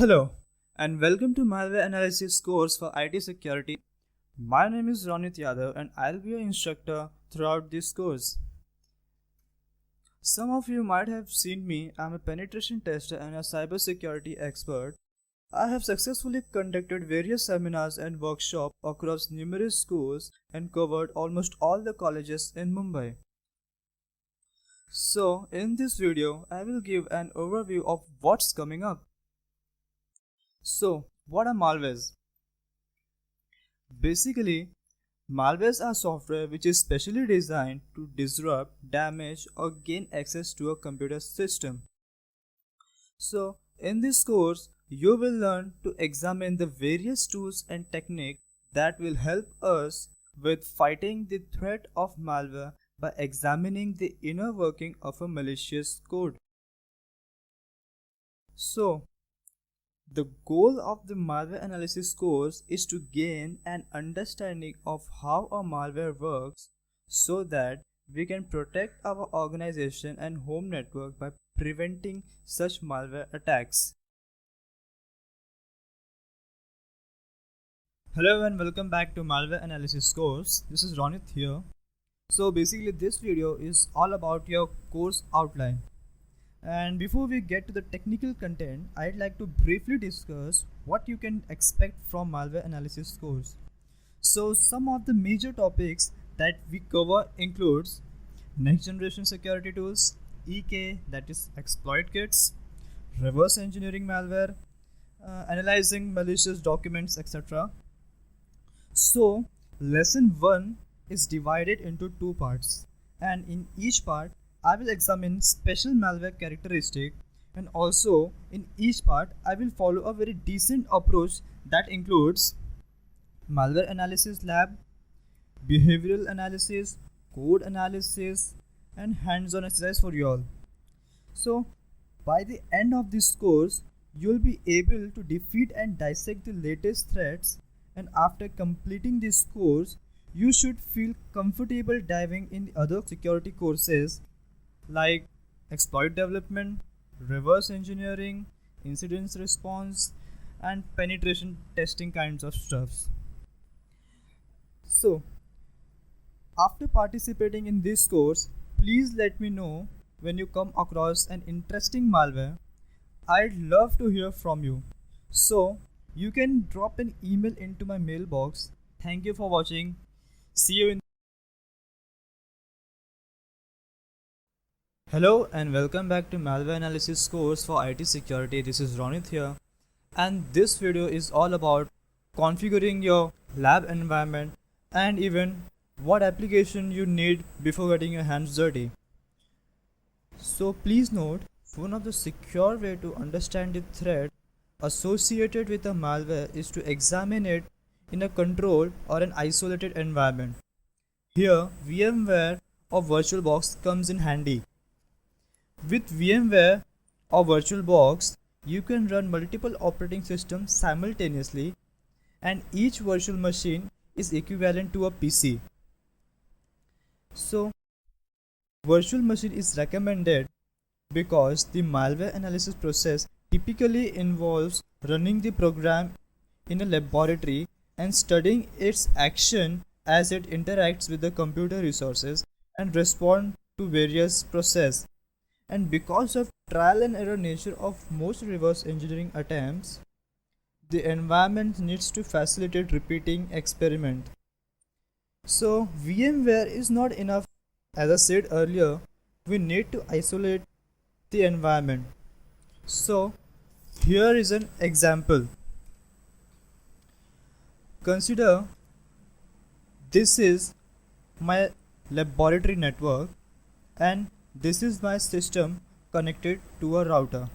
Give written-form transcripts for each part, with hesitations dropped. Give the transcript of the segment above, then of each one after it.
Hello and welcome to Malware Analysis course for IT Security. My name is Ronit Yadav and I'll be your instructor throughout this course. Some of you might have seen me. I'm a penetration tester and a cybersecurity expert. I have successfully conducted various seminars and workshops across numerous schools and covered almost all the colleges in Mumbai. So, in this video, I will give an overview of what's coming up. So, what are malwares? Basically, malwares are software which is specially designed to disrupt, damage, or gain access to a computer system. So, in this course, you will learn to examine the various tools and techniques that will help us with fighting the threat of malware by examining the inner working of a malicious code. So, the goal of the malware analysis course is to gain an understanding of how a malware works so that we can protect our organization and home network by preventing such malware attacks. Hello and welcome back to Malware Analysis course. This is Ronit here. So basically this video is all about your course outline. And before we get to the technical content, I'd like to briefly discuss what you can expect from Malware Analysis course. So some of the major topics that we cover includes next generation security tools, EK, that is exploit kits, reverse engineering malware, analyzing malicious documents, etc. So lesson 1 is divided into two parts, and in each part I will examine special malware characteristic, and also in each part I will follow a very decent approach that includes malware analysis lab, behavioral analysis, code analysis, and hands-on exercise for you all. So by the end of this course you will be able to defeat and dissect the latest threats, and after completing this course you should feel comfortable diving in the other security courses like exploit development, reverse engineering, incident response, and penetration testing kinds of stuffs. So after participating in this course, please let me know when you come across an interesting malware. I'd love to hear from you. So you can drop an email into my mailbox. Thank you for watching. See you in. Hello and welcome back to Malware Analysis course for IT Security. This is Ronit here, and this video is all about configuring your lab environment and even what application you need before getting your hands dirty. So please note, one of the secure way to understand the threat associated with a malware is to examine it in a controlled or an isolated environment. Here VMware or VirtualBox comes in handy. With VMware or VirtualBox, you can run multiple operating systems simultaneously, and each virtual machine is equivalent to a PC. So, virtual machine is recommended because the malware analysis process typically involves running the program in a laboratory and studying its action as it interacts with the computer resources and respond to various processes. And because of trial and error nature of most reverse engineering attempts, the environment needs to facilitate repeating experiment. So VMware is not enough. As I said earlier, we need to isolate the environment. So here is an example. Consider this is my laboratory network and this is my system connected to a router.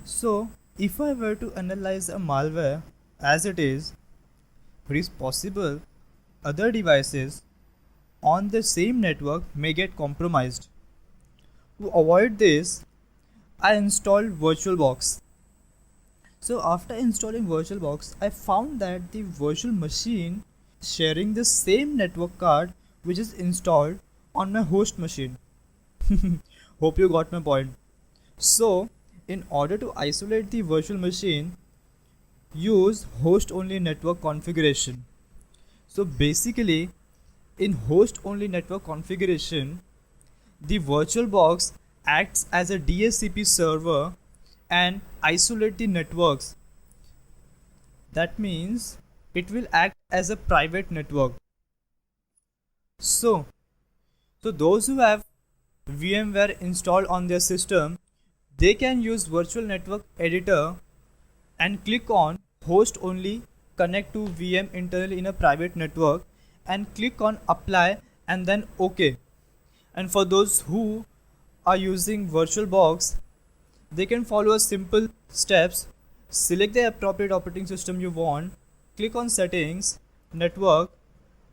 So if I were to analyze a malware as it is possible other devices on the same network may get compromised. To avoid this, I installed VirtualBox. So after installing VirtualBox, I found that the virtual machine is sharing the same network card which is installed on my host machine. Hope you got my point. So in order to isolate the virtual machine, use host only network configuration. So basically, in host only network configuration, the virtual box acts as a DHCP server and isolate the networks. That means it will act as a private network. So those who have VMware installed on their system, they can use virtual network editor and click on host only, connect to VM internally in a private network, and click on apply and then OK. And for those who are using VirtualBox, they can follow a simple steps. Select the appropriate operating system you want, click on settings, network.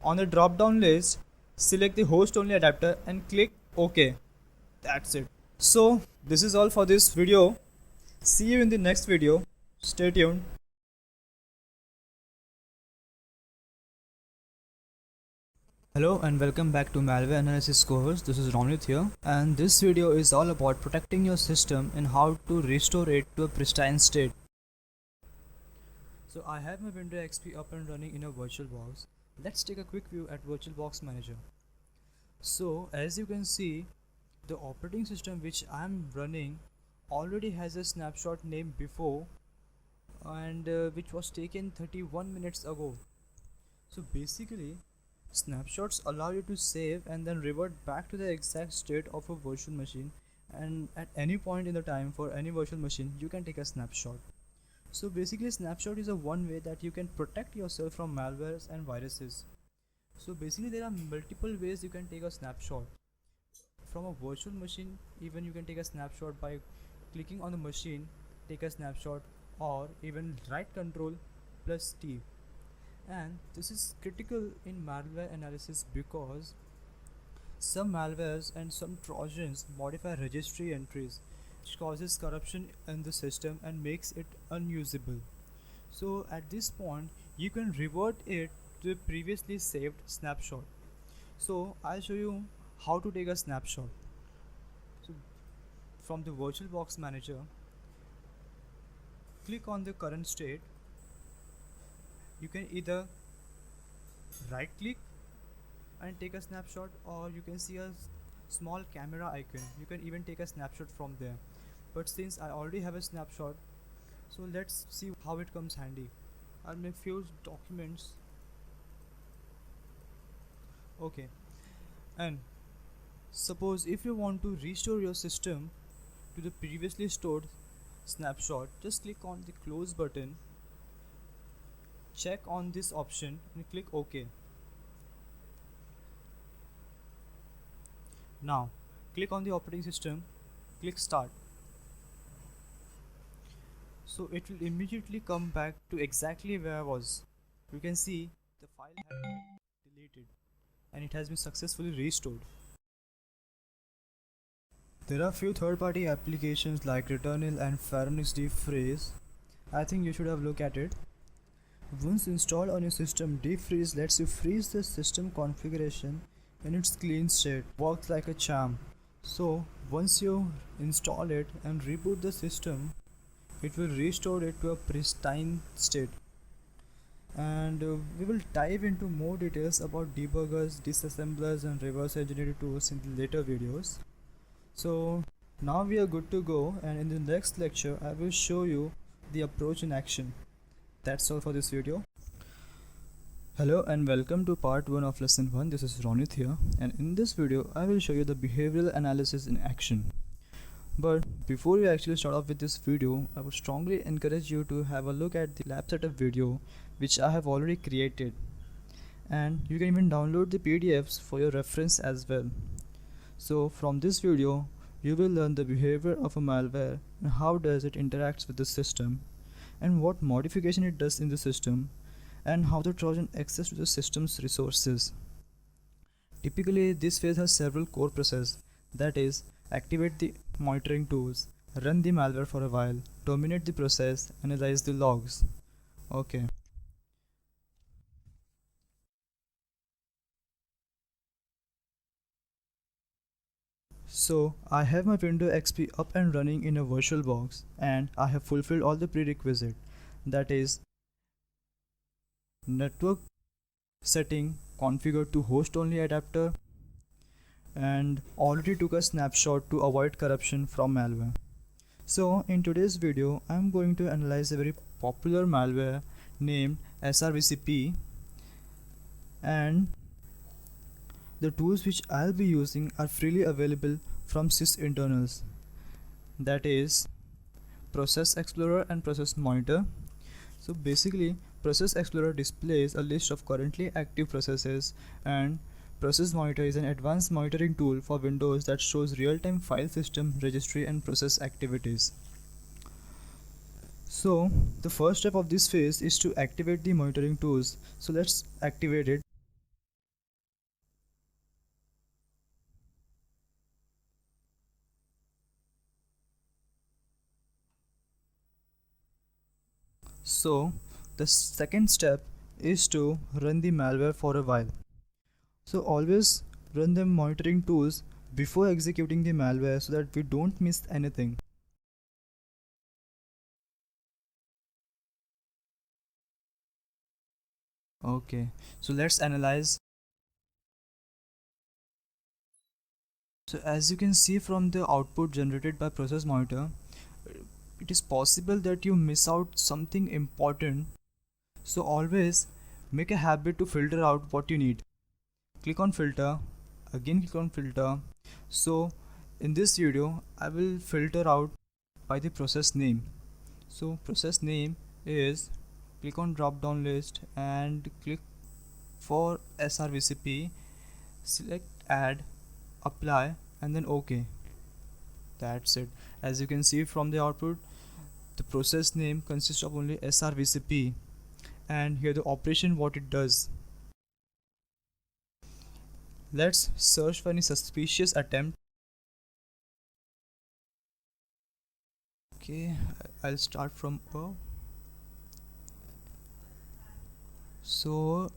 On the drop down list, select the host only adapter and click OK. That's it. So this is all for this video. See you in the next video. Stay tuned. Hello and welcome back to Malware Analysis course. This is Ronit here, and this video is all about protecting your system and how to restore it to a pristine state. So I have my Windows XP up and running in a VirtualBox. Let's take a quick view at VirtualBox Manager. So as you can see, the operating system which I am running already has a snapshot name before, and which was taken 31 minutes ago. So basically, snapshots allow you to save and then revert back to the exact state of a virtual machine, and at any point in the time for any virtual machine you can take a snapshot. So basically, snapshot is a one way that you can protect yourself from malwares and viruses. So basically there are multiple ways you can take a snapshot. From a virtual machine, even you can take a snapshot by clicking on the machine, take a snapshot, or even right control plus T. And this is critical in malware analysis because some malwares and some Trojans modify registry entries, which causes corruption in the system and makes it unusable. So at this point you can revert it to the previously saved snapshot. So I'll show you how to take a snapshot. So from the VirtualBox Manager, click on the current state. You can either right click and take a snapshot, or you can see a small camera icon. You can even take a snapshot from there. But since I already have a snapshot, so let's see how it comes handy. I'll make few documents. Okay, and suppose if you want to restore your system to the previously stored snapshot, just click on the close button, check on this option and click OK. Now click on the operating system, click start. So it will immediately come back to exactly where I was. You can see the file had been deleted and it has been successfully restored. There are few third-party applications like Returnal and Pharynx Defreeze. I think you should have a look at it. Once installed on your system, defreeze lets you freeze the system configuration in its clean state. Works like a charm. So once you install it and reboot the system, it will restore it to a pristine state. And we will dive into more details about debuggers, disassemblers and reverse engineering tools in the later videos. So now we are good to go, and in the next lecture I will show you the approach in action. That's all for this video. Hello and welcome to part 1 of lesson 1. This is Ronit here, and in this video I will show you the behavioral analysis in action. But before we actually start off with this video, I would strongly encourage you to have a look at the lab setup video which I have already created, and you can even download the PDFs for your reference as well. So from this video you will learn the behavior of a malware and how does it interacts with the system, and what modification it does in the system, and how the Trojan access to the system's resources. Typically this phase has several core processes, that is, activate the monitoring tools, run the malware for a while, terminate the process, analyze the logs. Okay. So I have my Windows XP up and running in a VirtualBox, and I have fulfilled all the prerequisite, that is network setting configured to host only adapter, and already took a snapshot to avoid corruption from malware. So in today's video I'm going to analyze a very popular malware named SRVCP, and the tools which I'll be using are freely available from sysinternals, that is Process Explorer and Process Monitor. So basically Process Explorer displays a list of currently active processes, and Process Monitor is an advanced monitoring tool for Windows that shows real-time file system, registry and process activities. So the first step of this phase is to activate the monitoring tools. So let's activate it. So the second step is to run the malware for a while. So always run the monitoring tools before executing the malware so that we don't miss anything. Okay, so let's analyze. So as you can see from the output generated by Process Monitor, it is possible that you miss out something important. So always make a habit to filter out what you need. Click on filter, again click on filter. So in this video I will filter out by the process name. So process name is, click on drop down list and click for SRVCP, select add, apply and then OK. That's it. As you can see from the output, the process name consists of only SRVCP, and here the operation what it does. Let's search for any suspicious attempt. Okay, I'll start from A. So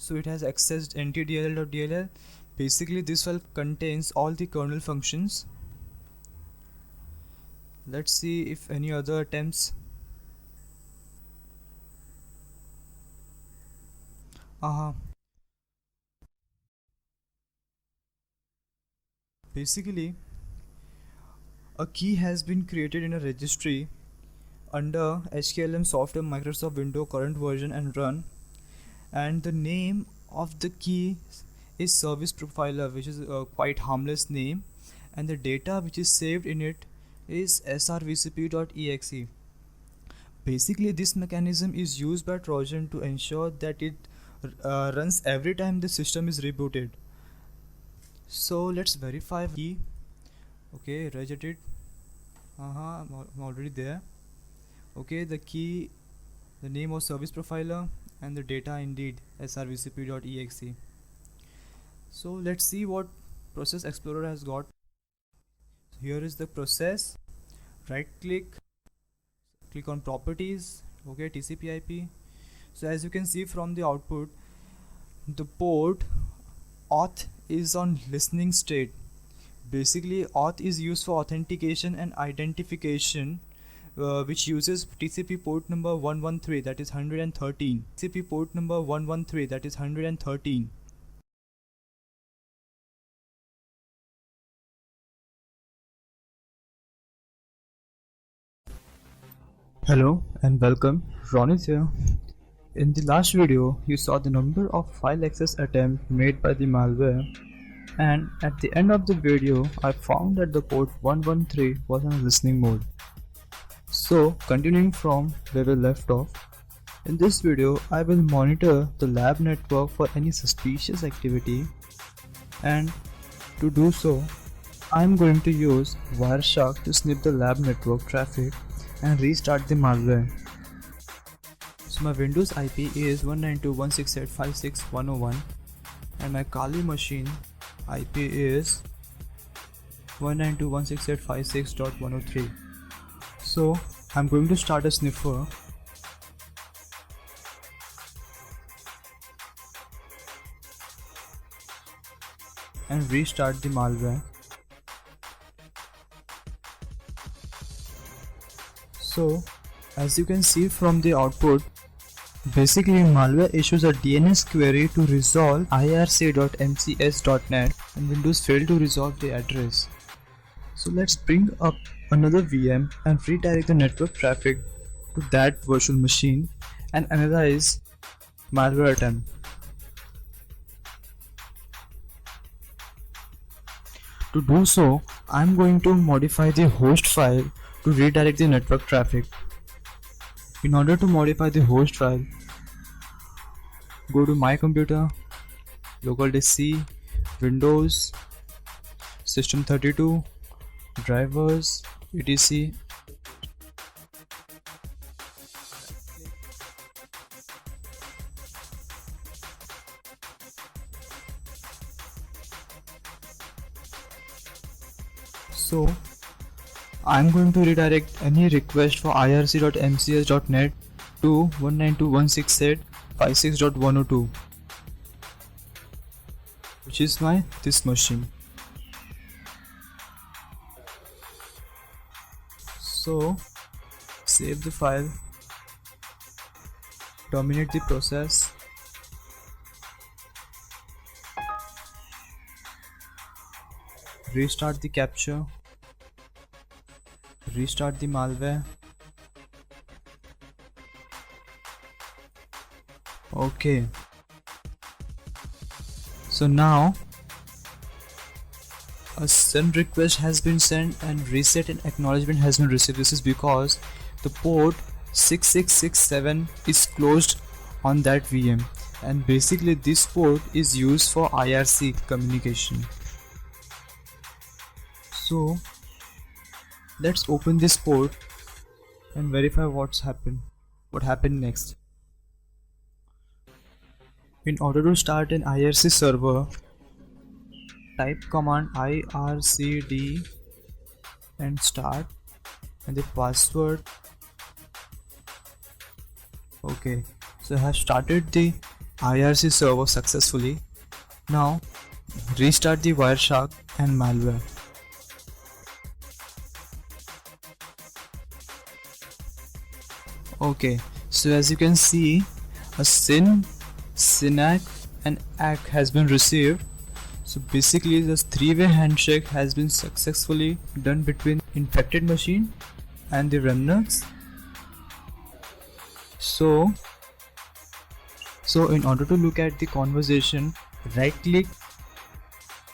it has accessed ntdll.dll. Basically this file contains all the kernel functions. Let's see if any other attempts. Basically a key has been created in a registry under HKLM software Microsoft Windows current version and run, and the name of the key is service profiler, which is a quite harmless name, and the data which is saved in it is srvcp.exe. Basically this mechanism is used by Trojan to ensure that it runs every time the system is rebooted. So let's verify key. Okay, reset it. I'm already there. Okay, the key, the name of service profiler, and the data indeed srvcp.exe. So let's see what Process Explorer has got. Here is the process. Right click on properties. Okay, TCP/IP. So as you can see from the output, the port auth is on listening state. Basically auth is used for authentication and identification, which uses TCP port number 113, that is 113. TCP port number 113, that is 113. Hello and welcome, Ronit here. In the last video you saw the number of file access attempts made by the malware, and at the end of the video I found that the port 113 was on listening mode. So continuing from where we left off, in this video I will monitor the lab network for any suspicious activity, and to do so I am going to use Wireshark to snip the lab network traffic and restart the malware. So my Windows IP is 192.168.56.101 and my Kali machine IP is 192.168.56.103. So I'm going to start a sniffer. And restart the malware. So as you can see from the output, basically malware issues a DNS query to resolve irc.mcs.net and Windows failed to resolve the address. So let's bring up another VM and redirect the network traffic to that virtual machine and analyze malware attempt. To do so, I'm going to modify the host file to redirect the network traffic. In order to modify the host file, go to My Computer, local disk C, Windows, System32, drivers, etc. So I'm going to redirect any request for irc.mcs.net to 192.168.56.102, which is this machine. So save the file, terminate the process, restart the capture, restart the malware. Okay, so now a send request has been sent and reset and acknowledgement has been received. This is because the port 6667 is closed on that VM, and basically this port is used for IRC communication. So let's open this port and verify what happened next. In order to start an IRC server, type command ircd and start and the password. Okay, so I have started the IRC server successfully. Now restart the Wireshark and malware. Okay, so as you can see, a SYN, SYNAC and ACK has been received. So basically this three-way handshake has been successfully done between infected machine and the remnants. So in order to look at the conversation, right click,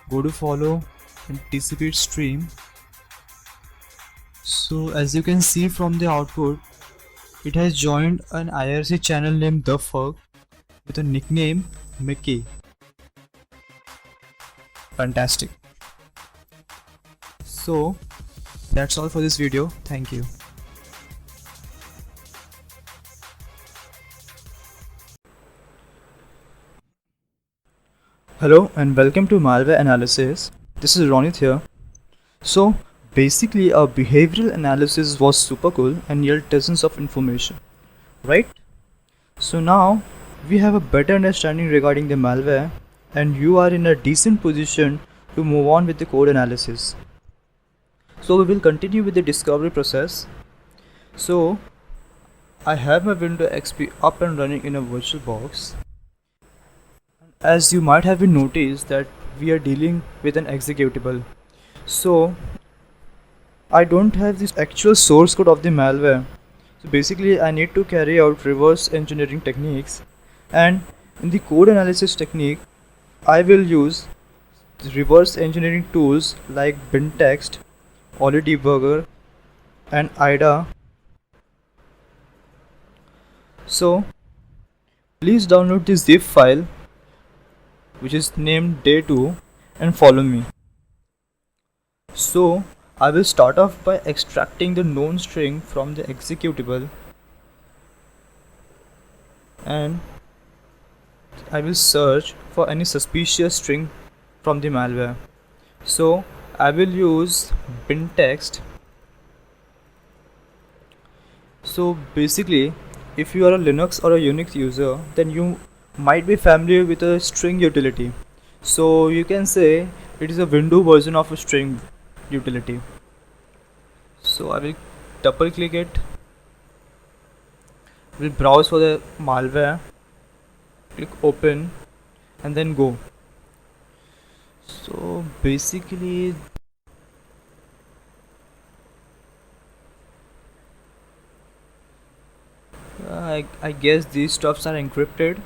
go to follow and TCP stream. So as you can see from the output, it has joined an IRC channel named The Fuck with a nickname Mickey. Fantastic. So that's all for this video. Thank you. Hello and welcome to Malware Analysis. This is Ronit here. So basically our behavioral analysis was super cool and yielded dozens of information, right? So now we have a better understanding regarding the malware and you are in a decent position to move on with the code analysis. So we will continue with the discovery process. So I have my Windows XP up and running in a virtual box. As you might have been noticed that we are dealing with an executable. So I don't have this actual source code of the malware. So basically I need to carry out reverse engineering techniques, and in the code analysis technique I will use reverse engineering tools like bintext, OllyDbg and IDA. So please download this zip file which is named day2 and follow me. So I will start off by extracting the known string from the executable and I will search for any suspicious string from the malware. So I will use bintext. So basically if you are a Linux or a Unix user, then you might be familiar with a string utility. So you can say it is a window version of a string utility. So I will double click it We'll browse for the malware, click open, and then go. So basically, I guess these stuffs are encrypted.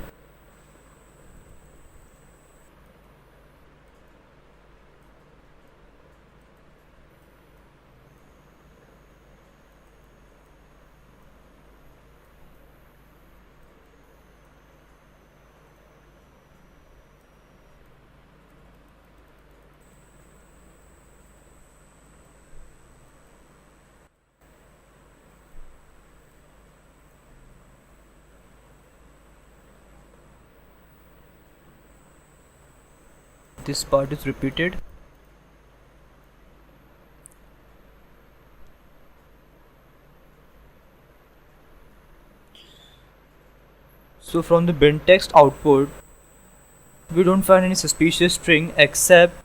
This part is repeated. So from the bin text output, we don't find any suspicious string except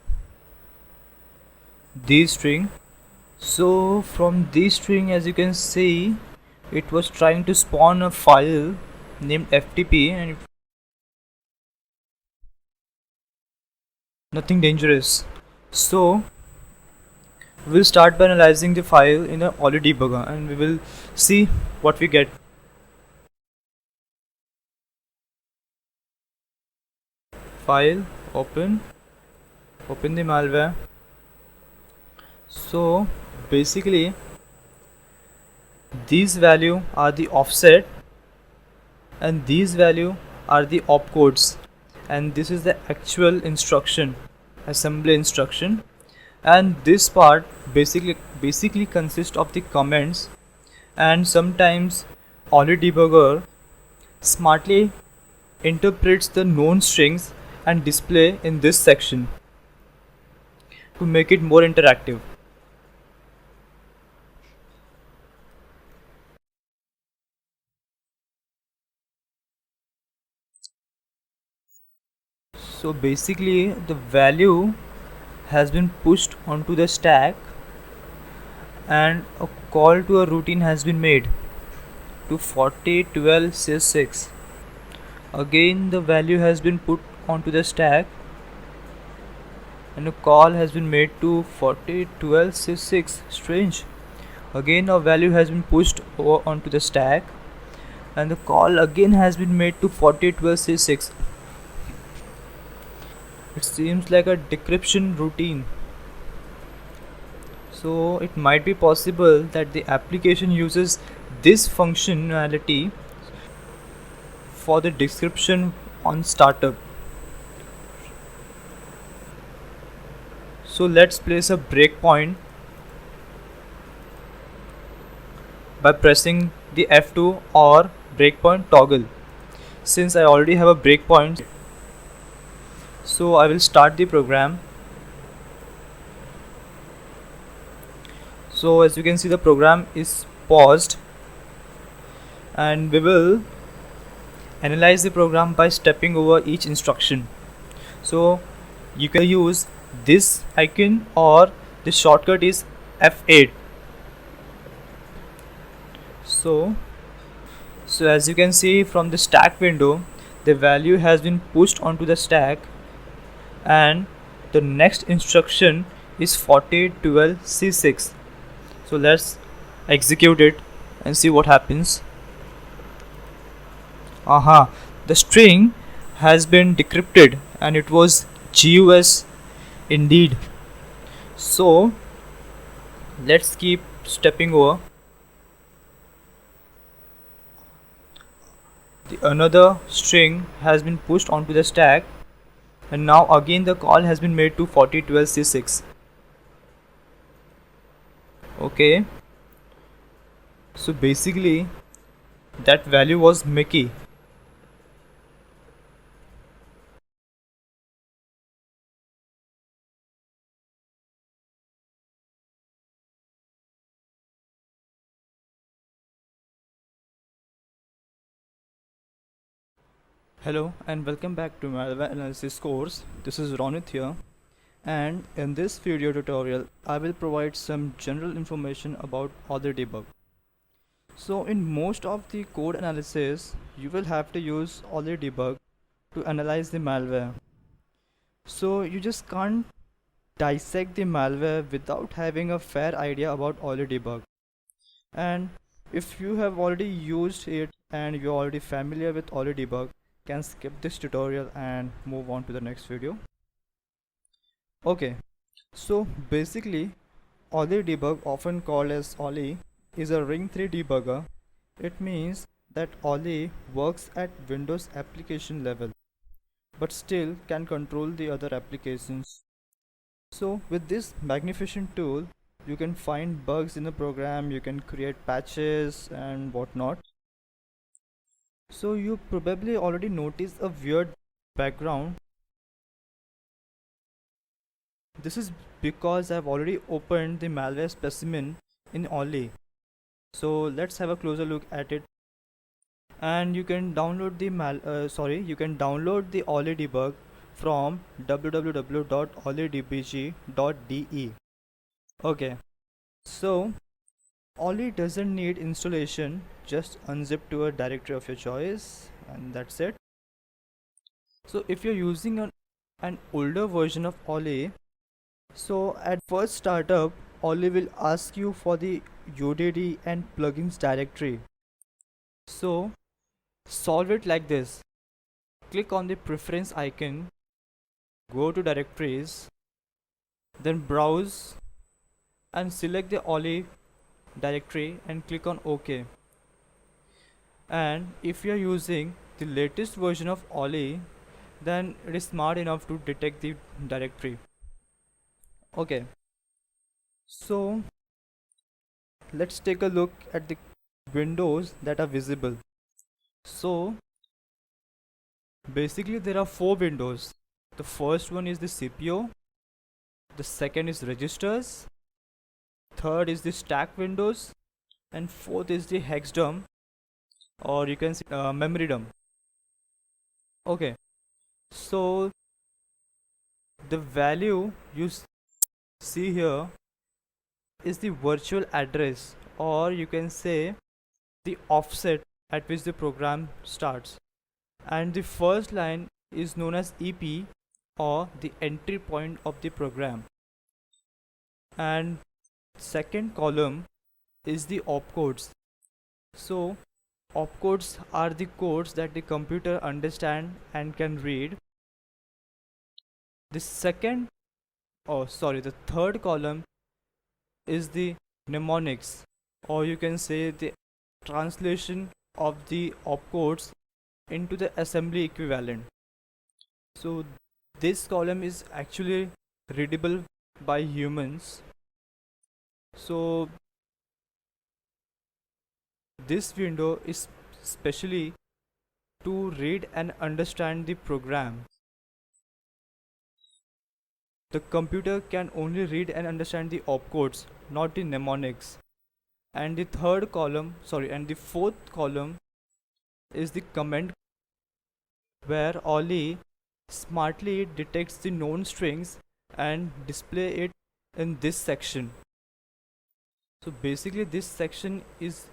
this string. So from this string, as you can see, it was trying to spawn a file named FTP, and nothing dangerous. So we'll start by analyzing the file in a OllyDbg, and we will see what we get. File, open the malware. So basically, these value are the offset and these value are the opcodes, and this is the actual instruction, assembly instruction, and this part basically consists of the comments, and sometimes OllyDbg smartly interprets the known strings and display in this section to make it more interactive. So basically the value has been pushed onto the stack and a call to a routine has been made to 4012C6. Again the value has been put onto the stack and a call has been made to 4012C6. Strange. Again a value has been pushed over onto the stack and the call again has been made to 4012C6. It seems like a decryption routine. So it might be possible that the application uses this functionality for the decryption on startup. So let's place a breakpoint by pressing the F2 or breakpoint toggle. Since I already have a breakpoint, so I will start the program. So as you can see, the program is paused, and we will analyze the program by stepping over each instruction. So you can use this icon or the shortcut is F8. So as you can see from the stack window, the value has been pushed onto the stack and the next instruction is 4012C6. So let's execute it and see what happens. The string has been decrypted and it was GUS indeed. So let's keep stepping over. Another string has been pushed onto the stack, and now again the call has been made to 4012C6. Okay, so basically that value was Mickey. Hello and welcome back to Malware Analysis course. This is Ronit here, and in this video tutorial I will provide some general information about OllyDbg. So in most of the code analysis, you will have to use OllyDbg to analyze the malware. So you just can't dissect the malware without having a fair idea about OllyDbg. And if you have already used it and you're already familiar with OllyDbg, can skip this tutorial and move on to the next video. Okay, so basically OllyDbg, often called as Olly, is a ring 3 debugger. It means that Olly works at Windows application level but still can control the other applications. So with this magnificent tool, you can find bugs in the program, you can create patches and whatnot. So you probably already noticed a weird background. This is because I've already opened the malware specimen in Olly. So let's have a closer look at it. And you can download the OllyDbg from www.ollydbg.de. Okay, so Olly doesn't need installation, just unzip to a directory of your choice and that's it. So if you're using an older version of Olly, so at first startup, Olly will ask you for the UDD and plugins directory. So solve it like this. Click on the preference icon, go to directories, then browse and select the Olly directory and click on OK. And if you are using the latest version of Olly, then it is smart enough to detect the directory. Okay, so let's take a look at the windows that are visible. So basically there are 4 windows. The first one is the CPO, the second is registers, third is the stack windows, and fourth is the hex dump, or you can say memory dump. Okay, so the value you see here is the virtual address, or you can say the offset at which the program starts, and the first line is known as EP, or the entry point of the program, and second column is the opcodes. So opcodes are the codes that the computer understand and can read. The third column is the mnemonics, or you can say the translation of the opcodes into the assembly equivalent. So this column is actually readable by humans. So this window is specially to read and understand the program. The computer can only read and understand the opcodes, not the mnemonics. And the fourth column is the comment, where Olly smartly detects the known strings and display it in this section. So basically this section is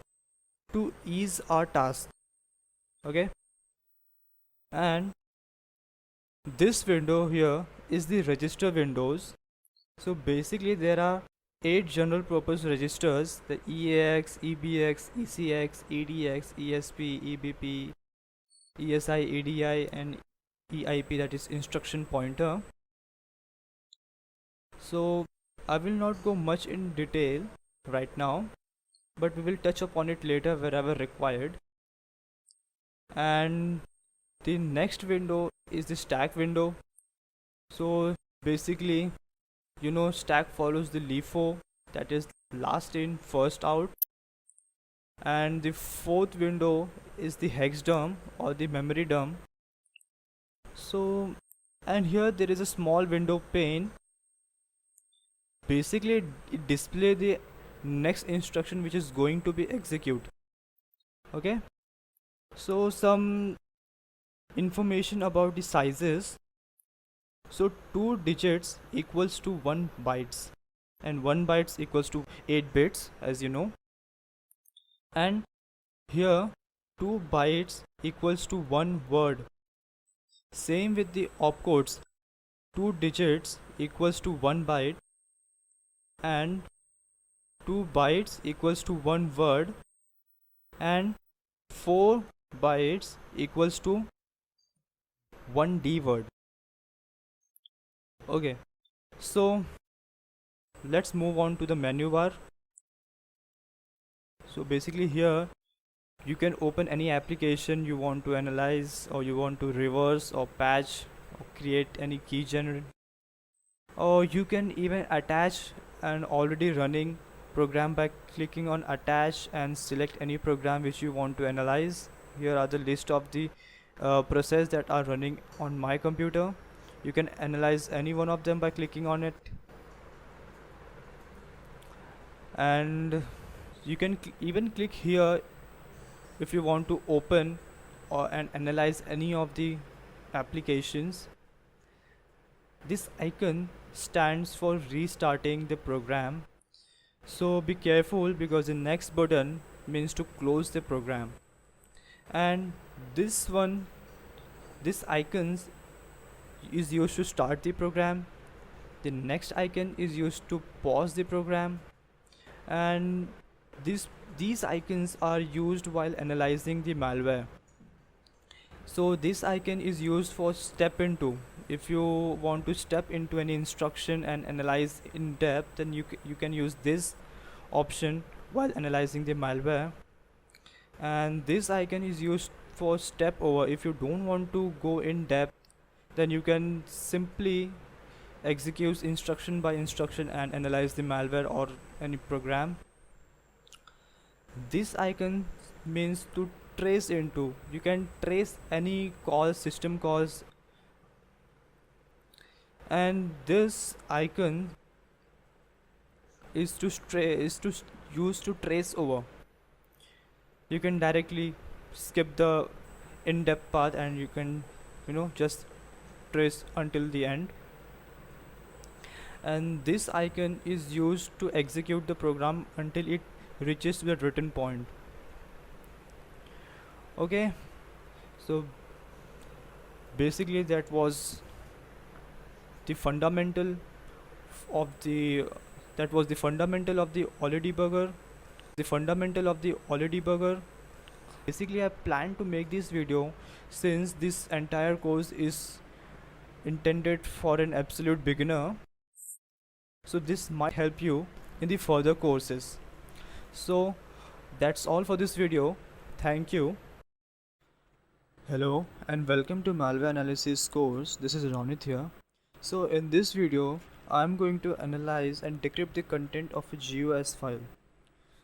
to ease our task. Okay, and this window here is the register windows. So basically there are 8 general purpose registers: the EAX, EBX, ECX, EDX, ESP, EBP, ESI, EDI and EIP, that is instruction pointer. So I will not go much in detail right now, but we will touch upon it later wherever required. And the next window is the stack window. So basically, stack follows the LIFO, that is last in first out. And the fourth window is the hex dump, or the memory dump. So, and here there is a small window pane. Basically it displays the next instruction which is going to be executed. Okay, so some information about the sizes. So 2 digits equals to 1 bytes, and 1 bytes equals to 8 bits, as you know. And Here 2 bytes equals to 1 word. Same with the opcodes, 2 digits equals to 1 byte and 2 bytes equals to 1 word and 4 bytes equals to 1 D word. Okay, so let's move on to the menu bar. So basically here you can open any application you want to analyze, or you want to reverse or patch or create any key generate, or you can even attach an already running program by clicking on attach and select any program which you want to analyze. Here are the list of the process that are running on my computer. You can analyze any one of them by clicking on it, and you can even click here if you want to open and analyze any of the applications. This icon stands for restarting the program, so be careful because the next button means to close the program, and this icon is used to start the program. The next icon is used to pause the program, and these icons are used while analyzing the malware. So this icon is used for step into. If you want to step into any instruction and analyze in depth, then you can use this option while analyzing the malware. And this icon is used for step over. If you don't want to go in depth, then you can simply execute instruction by instruction and analyze the malware or any program. This icon means to trace into. You can trace any calls, system calls, and this icon is to use to trace over. You can directly skip the in-depth path and you can just trace until the end. And this icon is used to execute the program until it reaches the written point. Okay, so basically that was the fundamental of the OllyDbg. Basically I plan to make this video since this entire course is intended for an absolute beginner, so this might help you in the further courses. So that's all for this video. Thank you. Hello and welcome to Malware Analysis course. This is Ronit here. So in this video I'm going to analyze and decrypt the content of a GUS file.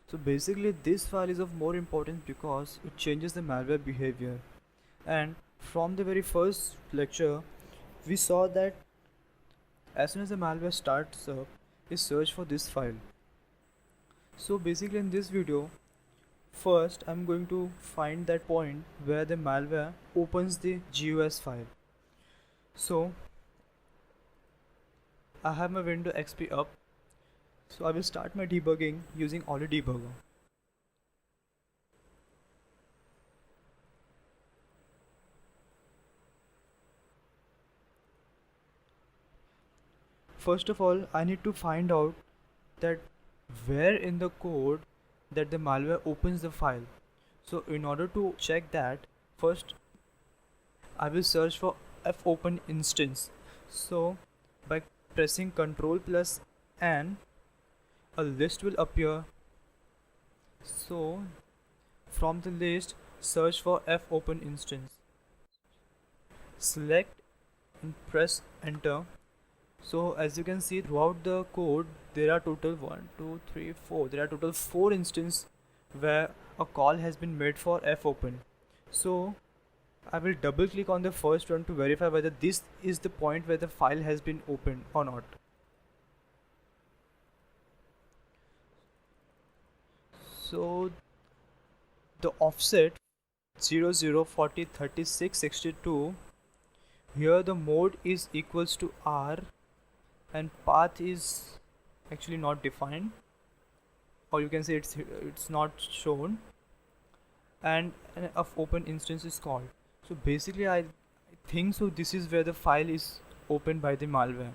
So basically this file is of more importance because it changes the malware behavior, and from the very first lecture we saw that as soon as the malware starts up, it search for this file. So basically in this video, first I'm going to find that point where the malware opens the GUS file. So I have my window XP up, so I will start my debugging using OllyDbg. First of all, I need to find out that where in the code that the malware opens the file. So in order to check that, first I will search for fopen instance. So by pressing Ctrl+N, a list will appear. So from the list, search for fopen instance. Select and press enter. So as you can see, throughout the code there are total 4 instances where a call has been made for fopen. So I will double click on the first one to verify whether this is the point where the file has been opened or not. So the offset 00403662, here the mode is equals to R and path is actually not defined, or you can say it's not shown. and of open instance is called. So basically I think so this is where the file is opened by the malware.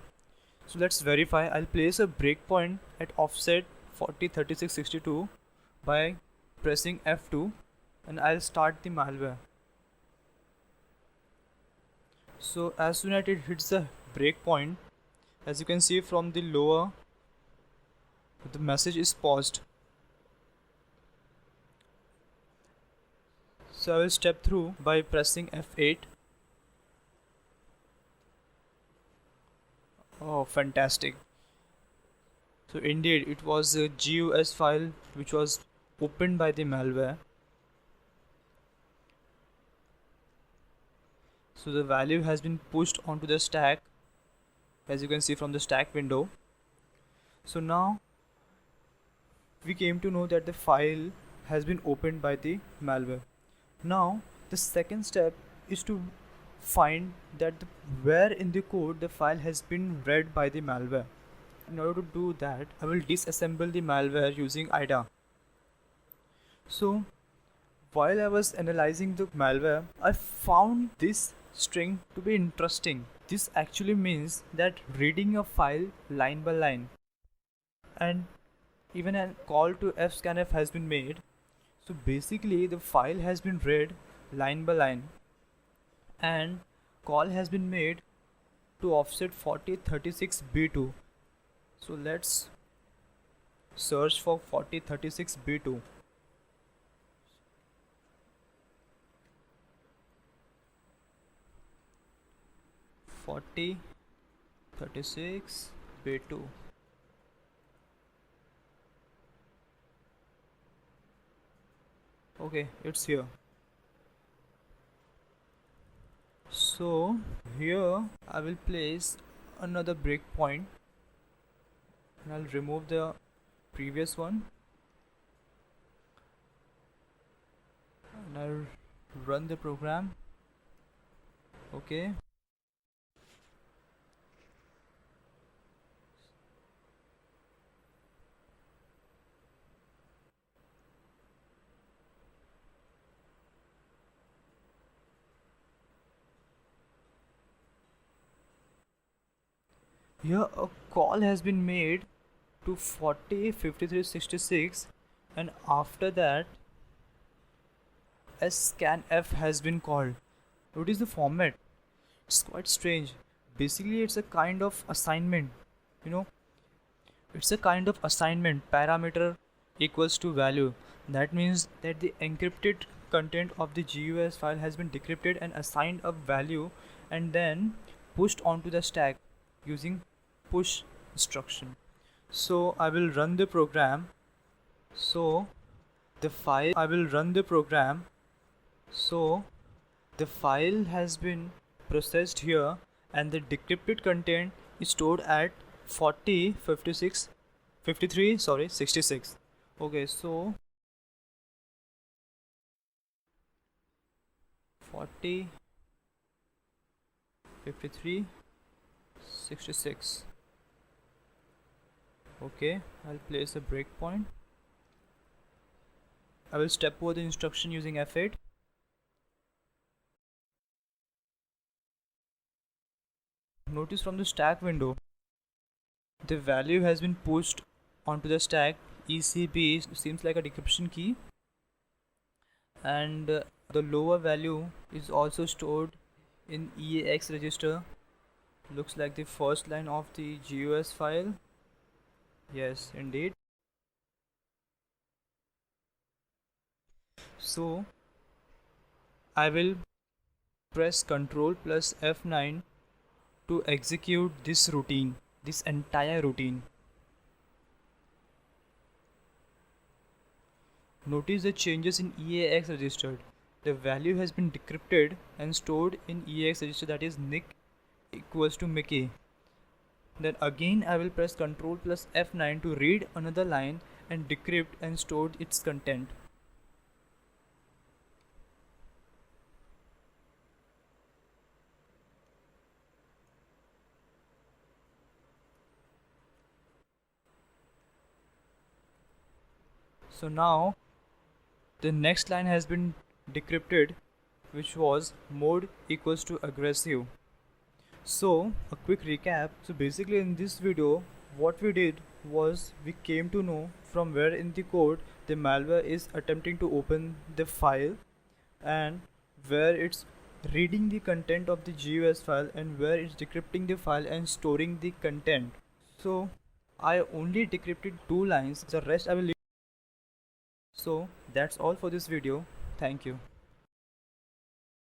So let's verify. I'll place a breakpoint at offset 403662 by pressing F2, and I'll start the malware. So as soon as it hits the breakpoint, as you can see from the lower, the message is paused. So I will step through by pressing F8. Oh, fantastic. So indeed it was a GUS file which was opened by the malware. So the value has been pushed onto the stack, as you can see from the stack window. So now we came to know that the file has been opened by the malware. Now the second step is to find that where in the code the file has been read by the malware. In order to do that, I will disassemble the malware using IDA. So while I was analyzing the malware, I found this string to be interesting. This actually means that reading a file line by line, and even a call to fscanf has been made. So basically the file has been read line by line, and call has been made to offset 4036b2. So let's search for 4036b2. B2. Okay, it's here. So here I will place another breakpoint, and I'll remove the previous one, and I'll run the program. Okay. Here a call has been made to 405366, and after that scanf has been called. What is the format? It's quite strange. Basically it's a kind of assignment, you know, it's a kind of assignment. Parameter equals to value. That means that the encrypted content of the GUS file has been decrypted and assigned a value, and then pushed onto the stack using push instruction. So I will run the program. So the file has been processed here, and the decrypted content is stored at 66. Okay, so 40 53 66. Okay, I'll place a breakpoint. I will step over the instruction using F8. Notice from the stack window, the value has been pushed onto the stack. ECB seems like a decryption key, and the lower value is also stored in EAX register. Looks like the first line of the GUS file. Yes, indeed. So I will press Ctrl plus F9 to execute this routine, this entire routine. Notice the changes in EAX registered. The value has been decrypted and stored in EAX register, that is Nick equals to Mickey. Then again I will press Ctrl plus F9 to read another line and decrypt and store its content. So now The next line has been decrypted, which was mode equals to aggressive. So a quick recap. So basically in this video what we did was we came to know from where in the code the malware is attempting to open the file, and where it's reading the content of the GUS file, and where it's decrypting the file and storing the content. So I only decrypted 2 lines, the rest I will leave. So that's all for this video. Thank you.